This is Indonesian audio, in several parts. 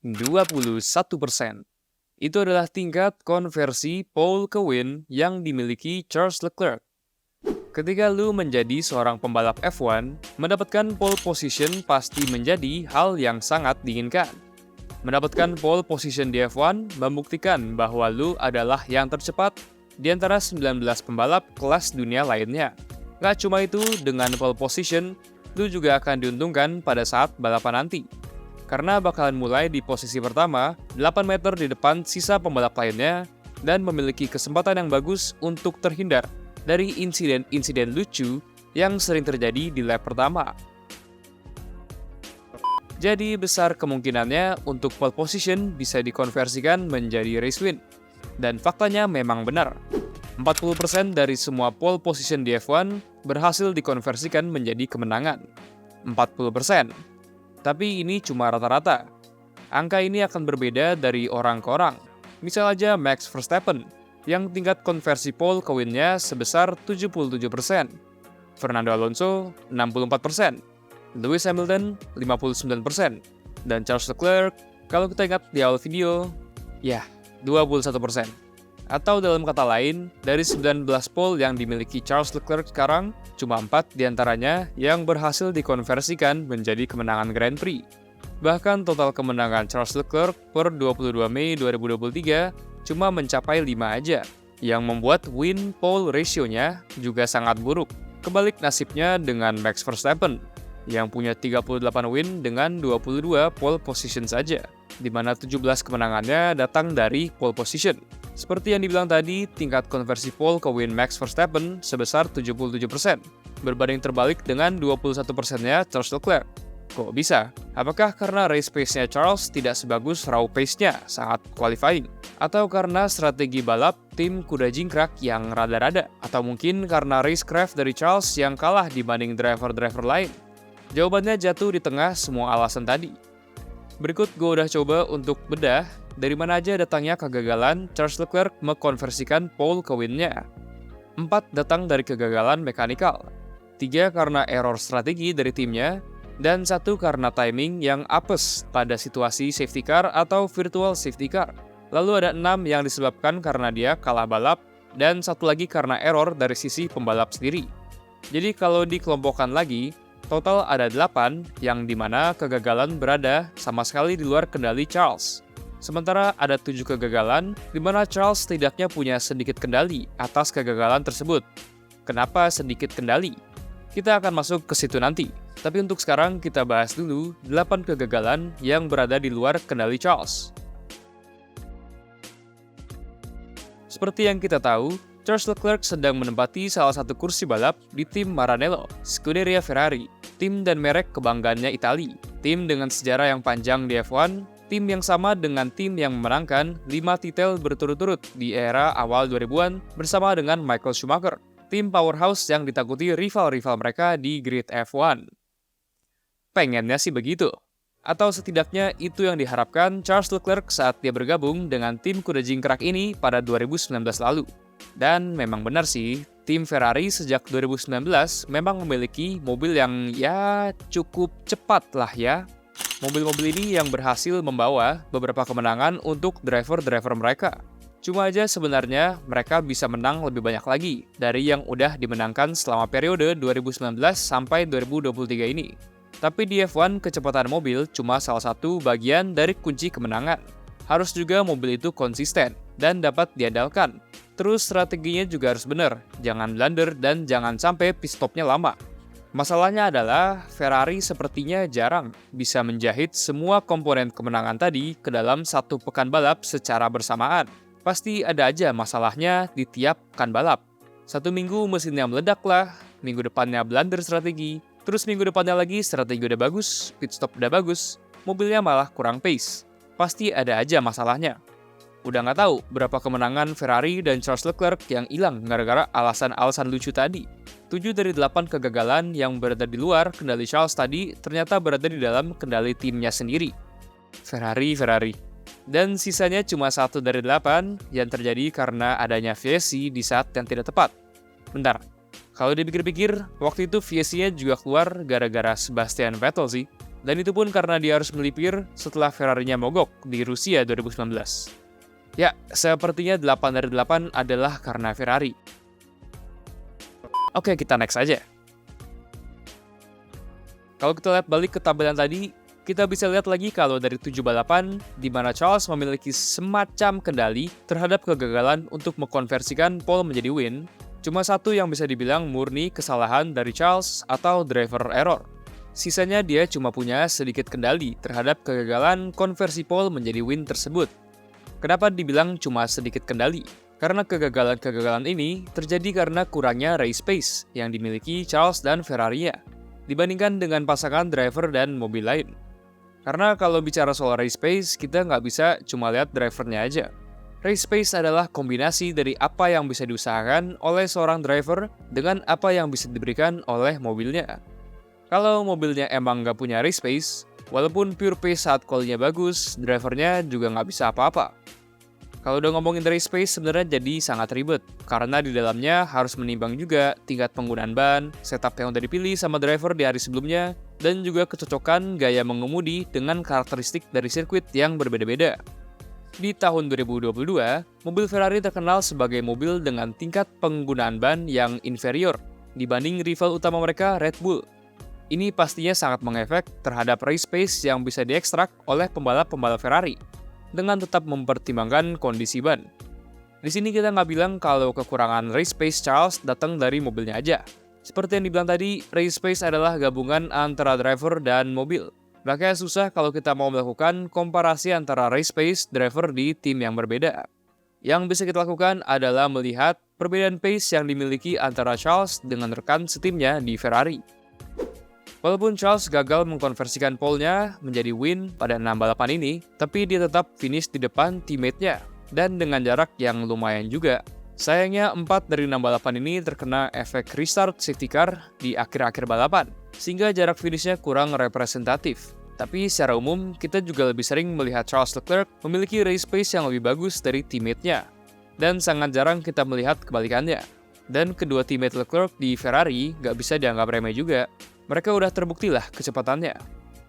21%. Itu adalah tingkat konversi pole ke win yang dimiliki Charles Leclerc. Ketika lu menjadi seorang pembalap F1, mendapatkan pole position pasti menjadi hal yang sangat diinginkan. Mendapatkan pole position di F1 membuktikan bahwa lu adalah yang tercepat di antara 19 pembalap kelas dunia lainnya. Gak cuma itu, dengan pole position, lu juga akan diuntungkan pada saat balapan nanti. Karena bakalan mulai di posisi pertama, 8 meter di depan sisa pembalap lainnya, dan memiliki kesempatan yang bagus untuk terhindar dari insiden-insiden lucu yang sering terjadi di lap pertama. Jadi besar kemungkinannya untuk pole position bisa dikonversikan menjadi race win. Dan faktanya memang benar. 40% dari semua pole position di F1 berhasil dikonversikan menjadi kemenangan. 40%. Tapi ini cuma rata-rata. Angka ini akan berbeda dari orang ke orang. Misal aja Max Verstappen, yang tingkat konversi pole ke win-nya sebesar 77%. Fernando Alonso, 64%. Lewis Hamilton, 59%. Dan Charles Leclerc, kalau kita ingat di awal video, ya, 21%. Atau dalam kata lain, dari 19 pole yang dimiliki Charles Leclerc sekarang, cuma 4 diantaranya yang berhasil dikonversikan menjadi kemenangan Grand Prix. Bahkan total kemenangan Charles Leclerc per 22 Mei 2023 cuma mencapai 5 aja, yang membuat win-pole ratio-nya juga sangat buruk. Kebalik nasibnya dengan Max Verstappen, yang punya 38 win dengan 22 pole position saja, di mana 17 kemenangannya datang dari pole position. Seperti yang dibilang tadi, tingkat konversi pole ke win Max Verstappen sebesar 77%, berbanding terbalik dengan 21%-nya Charles Leclerc. Kok bisa? Apakah karena race pace-nya Charles tidak sebagus raw pace-nya saat qualifying? Atau karena strategi balap tim kuda jingkrak yang rada-rada? Atau mungkin karena racecraft dari Charles yang kalah dibanding driver-driver lain? Jawabannya jatuh di tengah semua alasan tadi. Berikut gue udah coba untuk bedah dari mana aja datangnya kegagalan Charles Leclerc mengkonversikan pole ke win-nya. 4 datang dari kegagalan mekanikal, 3 karena error strategi dari timnya, dan 1 karena timing yang apes pada situasi safety car atau virtual safety car. Lalu ada 6 yang disebabkan karena dia kalah balap, dan 1 lagi karena error dari sisi pembalap sendiri. Jadi kalau dikelompokkan lagi, total ada 8 yang dimana kegagalan berada sama sekali di luar kendali Charles. Sementara ada 7 kegagalan di mana Charles setidaknya punya sedikit kendali atas kegagalan tersebut. Kenapa sedikit kendali? Kita akan masuk ke situ nanti. Tapi untuk sekarang kita bahas dulu 8 kegagalan yang berada di luar kendali Charles. Seperti yang kita tahu, Charles Leclerc sedang menempati salah satu kursi balap di tim Maranello, Scuderia Ferrari, tim dan merek kebanggaannya Italia, tim dengan sejarah yang panjang di F1, tim yang sama dengan tim yang memenangkan 5 titel berturut-turut di era awal 2000-an bersama dengan Michael Schumacher, tim powerhouse yang ditakuti rival-rival mereka di grid F1. Pengennya sih begitu. Atau setidaknya itu yang diharapkan Charles Leclerc saat dia bergabung dengan tim kuda jingkrak ini pada 2019 lalu. Dan memang benar sih, tim Ferrari sejak 2019 memang memiliki mobil yang ya cukup cepat lah ya. Mobil-mobil ini yang berhasil membawa beberapa kemenangan untuk driver-driver mereka. Cuma aja sebenarnya mereka bisa menang lebih banyak lagi dari yang udah dimenangkan selama periode 2019 sampai 2023 ini. Tapi di F1, kecepatan mobil cuma salah satu bagian dari kunci kemenangan. Harus juga mobil itu konsisten dan dapat diandalkan. Terus strateginya juga harus benar, jangan blunder dan jangan sampai pit stopnya lama. Masalahnya adalah Ferrari sepertinya jarang bisa menjahit semua komponen kemenangan tadi ke dalam satu pekan balap secara bersamaan. Pasti ada aja masalahnya di tiap pekan balap. Satu minggu mesinnya meledak lah, minggu depannya blunder strategi, terus minggu depannya lagi strategi udah bagus, pit stop udah bagus, mobilnya malah kurang pace. Pasti ada aja masalahnya. Udah nggak tahu berapa kemenangan Ferrari dan Charles Leclerc yang hilang gara-gara alasan-alasan lucu tadi. 7 dari 8 kegagalan yang berada di luar kendali Charles tadi ternyata berada di dalam kendali timnya sendiri. Ferrari. Dan sisanya cuma 1 dari 8 yang terjadi karena adanya VSC di saat yang tidak tepat. Bentar, kalau dipikir-pikir, waktu itu VSC-nya juga keluar gara-gara Sebastian Vettel sih. Dan itu pun karena dia harus melipir setelah Ferrari-nya mogok di Rusia 2019. Ya, sepertinya 8 dari 8 adalah karena Ferrari. Oke, kita next aja. Kalau kita lihat balik ke tampilan tadi, kita bisa lihat lagi kalau dari 7 balapan, di mana Charles memiliki semacam kendali terhadap kegagalan untuk mengkonversikan pole menjadi win, cuma satu yang bisa dibilang murni kesalahan dari Charles atau driver error. Sisanya dia cuma punya sedikit kendali terhadap kegagalan konversi pole menjadi win tersebut. Kenapa dibilang cuma sedikit kendali? Karena kegagalan-kegagalan ini terjadi karena kurangnya race pace yang dimiliki Charles dan Ferrari-nya, dibandingkan dengan pasangan driver dan mobil lain. Karena kalau bicara soal race pace, kita nggak bisa cuma lihat drivernya aja. Race pace adalah kombinasi dari apa yang bisa diusahakan oleh seorang driver dengan apa yang bisa diberikan oleh mobilnya. Kalau mobilnya emang nggak punya race pace, walaupun pure pace saat quali-nya bagus, drivernya juga nggak bisa apa-apa. Kalau udah ngomongin race pace sebenarnya jadi sangat ribet, karena di dalamnya harus menimbang juga tingkat penggunaan ban, setup yang udah dipilih sama driver di hari sebelumnya, dan juga kecocokan gaya mengemudi dengan karakteristik dari sirkuit yang berbeda-beda. Di tahun 2022, mobil Ferrari terkenal sebagai mobil dengan tingkat penggunaan ban yang inferior dibanding rival utama mereka Red Bull. Ini pastinya sangat mengefek terhadap race pace yang bisa diekstrak oleh pembalap-pembalap Ferrari, dengan tetap mempertimbangkan kondisi ban. Di sini kita nggak bilang kalau kekurangan race pace Charles datang dari mobilnya aja. Seperti yang dibilang tadi, race pace adalah gabungan antara driver dan mobil. Makanya susah kalau kita mau melakukan komparasi antara race pace driver di tim yang berbeda. Yang bisa kita lakukan adalah melihat perbedaan pace yang dimiliki antara Charles dengan rekan setimnya di Ferrari. Walaupun Charles gagal mengkonversikan pole-nya menjadi win pada 6 balapan ini, tapi dia tetap finish di depan teammate-nya, dan dengan jarak yang lumayan juga. Sayangnya 4 dari 6 balapan ini terkena efek restart safety car di akhir-akhir balapan, sehingga jarak finishnya kurang representatif. Tapi secara umum, kita juga lebih sering melihat Charles Leclerc memiliki race pace yang lebih bagus dari teammate-nya, dan sangat jarang kita melihat kebalikannya. Dan kedua teammate Leclerc di Ferrari gak bisa dianggap remeh juga. Mereka udah terbukti lah kecepatannya.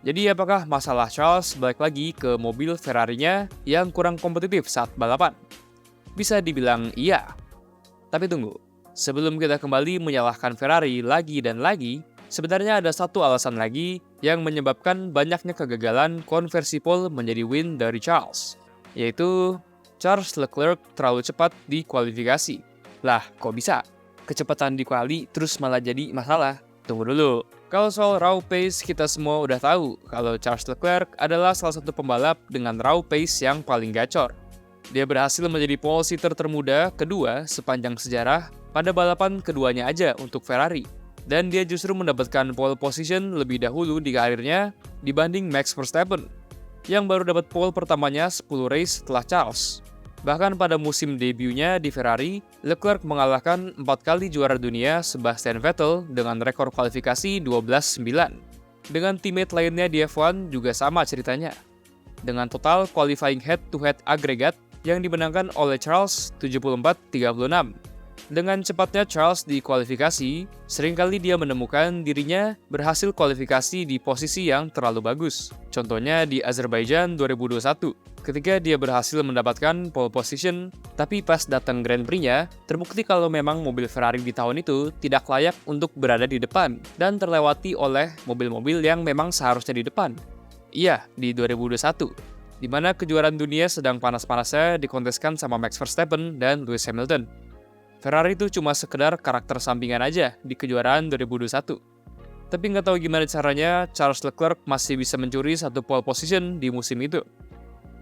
Jadi apakah masalah Charles balik lagi ke mobil Ferrari-nya yang kurang kompetitif saat balapan? Bisa dibilang iya. Tapi tunggu, sebelum kita kembali menyalahkan Ferrari lagi dan lagi, sebenarnya ada satu alasan lagi yang menyebabkan banyaknya kegagalan konversi pole menjadi win dari Charles, yaitu Charles Leclerc terlalu cepat di kualifikasi. Lah, kok bisa? Kecepatan di kuali terus malah jadi masalah. Tunggu dulu. Kalau soal raw pace, kita semua udah tahu kalau Charles Leclerc adalah salah satu pembalap dengan raw pace yang paling gacor. Dia berhasil menjadi pole sitter termuda kedua sepanjang sejarah pada balapan keduanya aja untuk Ferrari. Dan dia justru mendapatkan pole position lebih dahulu di karirnya dibanding Max Verstappen, yang baru dapat pole pertamanya 10 race setelah Charles. Bahkan pada musim debutnya di Ferrari, Leclerc mengalahkan 4 kali juara dunia Sebastian Vettel dengan rekor kualifikasi 12-9. Dengan teammate lainnya di F1 juga sama ceritanya. Dengan total qualifying head-to-head agregat yang dimenangkan oleh Charles 74-36. Dengan cepatnya Charles di kualifikasi, seringkali dia menemukan dirinya berhasil kualifikasi di posisi yang terlalu bagus. Contohnya di Azerbaijan 2021, ketika dia berhasil mendapatkan pole position, tapi pas datang Grand Prix-nya, terbukti kalau memang mobil Ferrari di tahun itu tidak layak untuk berada di depan dan terlewati oleh mobil-mobil yang memang seharusnya di depan. Iya, di 2021, di mana kejuaraan dunia sedang panas-panasnya dikonteskan sama Max Verstappen dan Lewis Hamilton. Ferrari itu cuma sekedar karakter sampingan aja di kejuaraan 2021. Tapi nggak tahu gimana caranya Charles Leclerc masih bisa mencuri satu pole position di musim itu.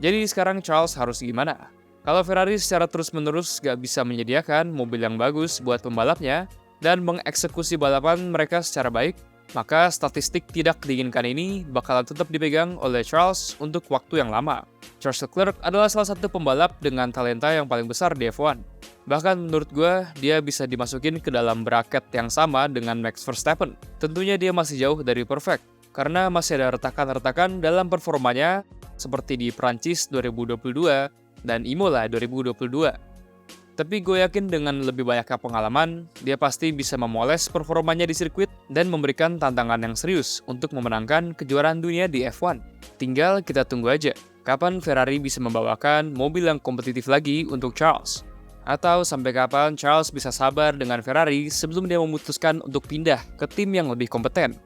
Jadi sekarang Charles harus gimana? Kalau Ferrari secara terus-menerus gak bisa menyediakan mobil yang bagus buat pembalapnya dan mengeksekusi balapan mereka secara baik, maka statistik tidak diinginkan ini bakalan tetap dipegang oleh Charles untuk waktu yang lama. Charles Leclerc adalah salah satu pembalap dengan talenta yang paling besar di F1. Bahkan menurut gue, dia bisa dimasukin ke dalam bracket yang sama dengan Max Verstappen. Tentunya dia masih jauh dari perfect, karena masih ada retakan-retakan dalam performanya seperti di Prancis 2022 dan Imola 2022. Tapi gue yakin dengan lebih banyaknya pengalaman, dia pasti bisa memoles performanya di sirkuit dan memberikan tantangan yang serius untuk memenangkan kejuaraan dunia di F1. Tinggal kita tunggu aja, kapan Ferrari bisa membawakan mobil yang kompetitif lagi untuk Charles. Atau sampai kapan Charles bisa sabar dengan Ferrari sebelum dia memutuskan untuk pindah ke tim yang lebih kompeten.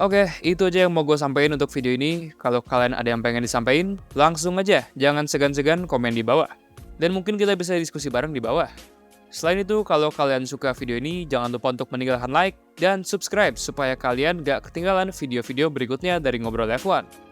Oke, itu aja yang mau gue sampaikan untuk video ini. Kalau kalian ada yang pengen disampaikan, langsung aja, jangan segan-segan komen di bawah. Dan mungkin kita bisa diskusi bareng di bawah. Selain itu, kalau kalian suka video ini, jangan lupa untuk meninggalkan like dan subscribe supaya kalian gak ketinggalan video-video berikutnya dari Ngobrol F1.